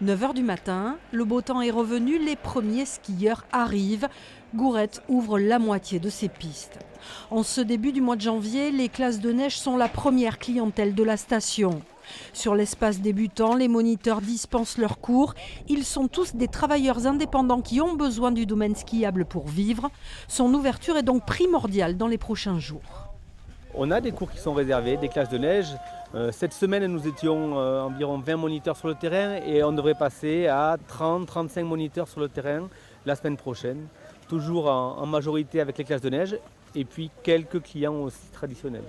9 h du matin, le beau temps est revenu, les premiers skieurs arrivent. Gourette ouvre la moitié de ses pistes. En ce début du mois de janvier, les classes de neige sont la première clientèle de la station. Sur l'espace débutant, les moniteurs dispensent leurs cours. Ils sont tous des travailleurs indépendants qui ont besoin du domaine skiable pour vivre. Son ouverture est donc primordiale dans les prochains jours. On a des cours qui sont réservés, des classes de neige. Cette semaine, nous étions environ 20 moniteurs sur le terrain et on devrait passer à 30-35 moniteurs sur le terrain la semaine prochaine. Toujours en majorité avec les classes de neige et puis quelques clients aussi traditionnels.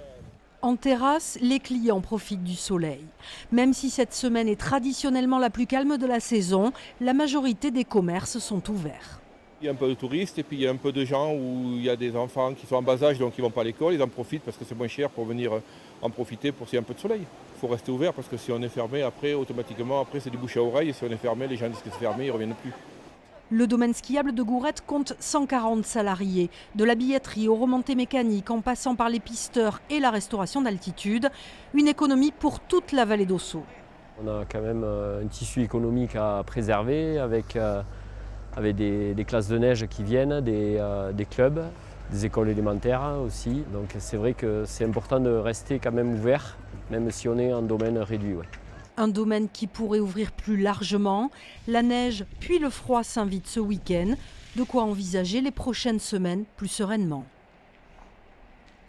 En terrasse, les clients profitent du soleil. Même si cette semaine est traditionnellement la plus calme de la saison, la majorité des commerces sont ouverts. Il y a un peu de touristes et puis il y a un peu de gens où il y a des enfants qui sont en bas âge donc ils ne vont pas à l'école, ils en profitent parce que c'est moins cher pour venir en profiter pour s'il y a un peu de soleil. Il faut rester ouvert parce que si on est fermé, après automatiquement c'est du bouche à oreille et si on est fermé, les gens disent que c'est fermé, ils ne reviennent plus. Le domaine skiable de Gourette compte 140 salariés, de la billetterie aux remontées mécaniques en passant par les pisteurs et la restauration d'altitude, une économie pour toute la vallée d'Ossau. On a quand même un tissu économique à préserver avec des classes de neige qui viennent, des clubs, des écoles élémentaires aussi. Donc c'est vrai que c'est important de rester quand même ouvert, même si on est en domaine réduit. Ouais. Un domaine qui pourrait ouvrir plus largement. La neige puis le froid s'invitent ce week-end. De quoi envisager les prochaines semaines plus sereinement.